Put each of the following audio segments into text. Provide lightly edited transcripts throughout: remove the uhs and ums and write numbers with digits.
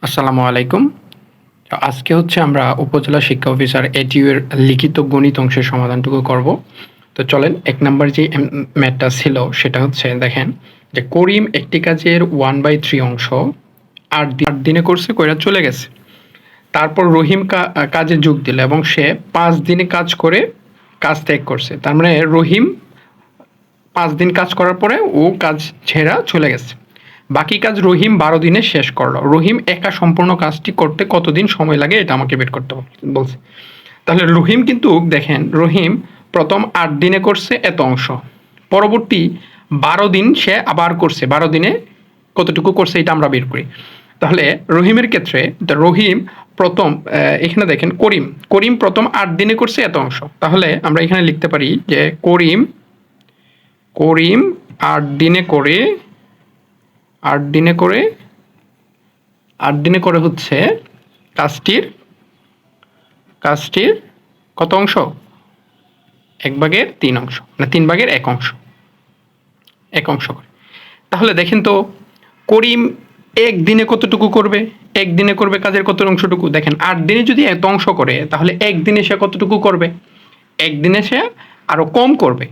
আসসালামু আলাইকুম। আজকে হচ্ছে আমরা উপজেলা শিক্ষা অফিসার এটিইউ এর লিখিত গণিত অংশের সমাধানটুকু করব। তো চলেন ১ নাম্বার যে ম্যাথটা ছিল সেটা হচ্ছে দেখেন যে করিম একটি কাজের 1/3 অংশ ৮ দিনে করছে, কইরা চলে গেছে। তারপর রহিম কাজে যোগ দিল এবং সে ৫ দিনে কাজ করে কাজ ত্যাগ করছে। তার মানে রহিম ৫ দিন কাজ করার পরে ও কাজ ছেড়া চলে গেছে। বাকি কাজ রহিম ১২ দিনে শেষ করলো। রহিম একা সম্পূর্ণ কাজটি করতে কতদিন সময় লাগে এটা আমাকে বের করতে বলছে। তাহলে রহিম কিন্তু দেখেন রহিম প্রথম ৮ দিনে করছে এত অংশ, পরবর্তী ১২ দিন সে আবার করছে, ১২ দিনে কতটুকু করছে এটা আমরা বের করি। তাহলে রহিমের ক্ষেত্রে রহিম প্রথম এখানে দেখেন করিম প্রথম ৮ দিনে করছে এত অংশ। তাহলে আমরা এখানে লিখতে পারি যে করিম ৮ দিনে করে ৮ দিনে করে হচ্ছে কাজটির কত অংশ? 1/3 অংশ, না 3/1 অংশ, 1 অংশ করে। তাহলে দেখেন তো করিম ১ দিনে কতটুকু করবে? ১ দিনে করবে কাজের কত অংশটুকু? দেখেন ৮ দিনে যদি এত অংশ করে তাহলে ১ দিনে সে কতটুকু করবে? ১ দিনে সে আরও কম করবে,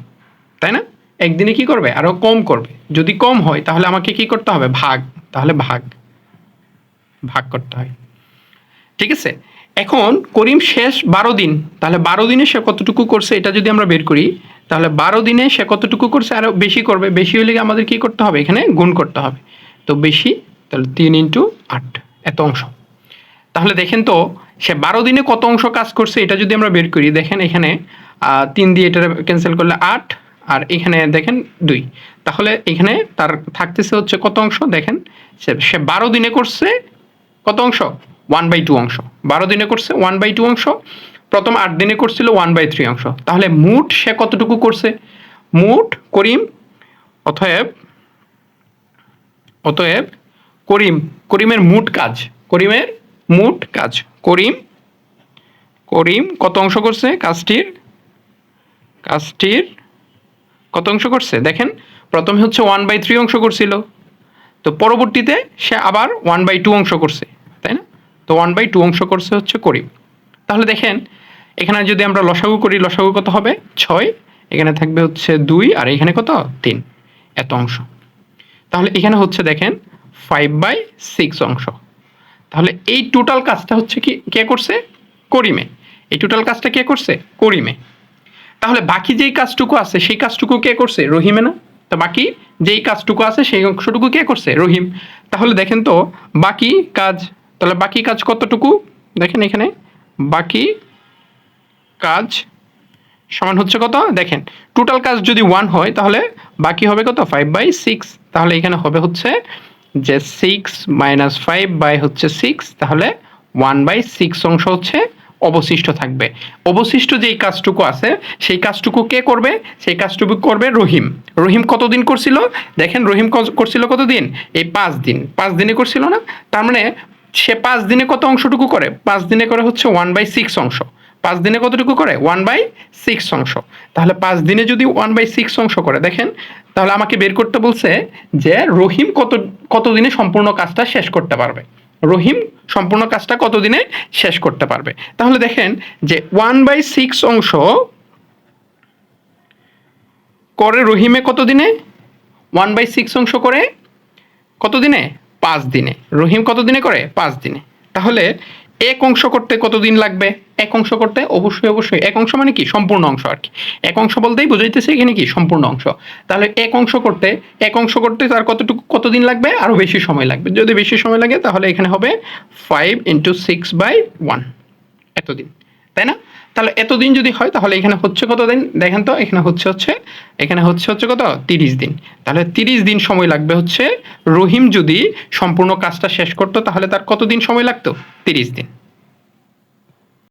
তাই না? ১ দিনে কি করবে? আরও কম করবে। যদি কম হয় তাহলে আমাকে কি করতে হবে? তাহলে ভাগ করতে হয়। ঠিক আছে? এখন করিম শেষ ১২ দিন, তাহলে ১২ দিনে সে কতটুকু করছে এটা যদি আমরা বের করি তাহলে ১২ দিনে সে কতটুকু করছে? আরও বেশি করবে। বেশি হলে আমাদের কি করতে হবে? এখানে গুণ করতে হবে। তো বেশি, তাহলে ৩ × ৮ এত অংশ। তাহলে দেখেন তো সে ১২ দিনে কত অংশ কাজ করছে এটা যদি আমরা বের করি, দেখেন এখানে ৩ দিয়ে এটা ক্যান্সেল করলে ৮, আর এখানে দেখেন ২। তাহলে এখানে তার থাকতেছে হচ্ছে কত অংশ? দেখেন সে ১২ দিনে করছে কত অংশ? 1/2 অংশ। ১২ দিনে করছে 1/2 অংশ, প্রথম ৮ দিনে করছিল 1/3 অংশ। তাহলে মোট সে কতটুকু করছে? মোট অতএব করিমের মোট কাজ করিম কত অংশ করছে? কাজটির কত অংশ করছে? দেখেন প্রথমে হচ্ছে 1/3 অংশ করছিল, তো পরবর্তীতে সে আবার 1/2 অংশ করছে, তাই না? তো 1/2 অংশ করছে হচ্ছে করিম। তাহলে দেখেন এখানে যদি আমরা লসাগু করি, লসাগু কত হবে? ৬, এখানে থাকবে হচ্ছে ২, আর এখানে কত? ৩, এত অংশ। তাহলে এখানে হচ্ছে দেখেন 5/6 অংশ। তাহলে এই টোটাল কাজটা হচ্ছে কি কে করছে? করিমে। এই টোটাল কাজটা কে করছে? করিমে। তাহলে বাকি যেই কাজটুকু আছে সেই কাজটুকু কে করছে? রহিমে না? তো বাকি যেই কাজটুকু আছে সেই অংশটুকু কে করছে? রহিম। তাহলে দেখেন তো বাকি কাজ, তাহলে বাকি কাজ কতটুকু? দেখেন এখানে বাকি কাজ সমান হচ্ছে কত? দেখেন টোটাল কাজ যদি 1 হয় তাহলে বাকি হবে কত? 5/6। তাহলে এখানে হবে হচ্ছে যে 6 - 5/6, তাহলে 1/6 অংশ হচ্ছে অবশিষ্ট থাকবে। অবশিষ্ট যেই কাজটুকু আছে সেই কাজটুকু কে করবে? সেই কাজটুকু করবে রহিম। রহিম কতদিন করছিল? দেখেন রহিম করছিল কতদিন? এই ৫ দিন। ৫ দিনে করছিল না? তার মানে সে ৫ দিনে কত অংশটুকু করে? ৫ দিনে করে হচ্ছে 1/6 অংশ। ৫ দিনে কতটুকু করে? 1/6 অংশ। তাহলে ৫ দিনে যদি 1/6 অংশ করে, দেখেন তাহলে আমাকে বের করতে বলছে যে রহিম কত দিনে সম্পূর্ণ কাজটা শেষ করতে পারবে। রহিম সম্পূর্ণ কাজটা কত দিনে শেষ করতে পারবে। তাহলে দেখেন যে 1/6 অংশ করে রহিমে কত দিনে? 1/6 অংশ করে কত দিনে? ৫ দিনে। রহিম কত দিনে করে? ৫ দিনে। তাহলে ১ অংশ করতে কতদিন লাগবে? ১ অংশ করতে অবশ্যই ১ অংশ মানে কি? সম্পূর্ণ অংশ আর কি। ১ অংশ বলতেই বোঝাইতেছে এখানে কি? সম্পূর্ণ অংশ। তাহলে ১ অংশ করতে তার কতদিন লাগবে? আরও বেশি সময় লাগবে। যদি বেশি সময় লাগে তাহলে এখানে হবে 5 × 6/1 এতদিন, তাই না? তাহলে এতদিন যদি হয় তাহলে এখানে হচ্ছে কত দিন? দেখেন তো এখানে হচ্ছে কত? ৩০ দিন। তাহলে ৩০ দিন সময় লাগবে হচ্ছে রহিম যদি সম্পূর্ণ কাজটা শেষ করতো তাহলে তার কতদিন সময় লাগতো? ৩০ দিন।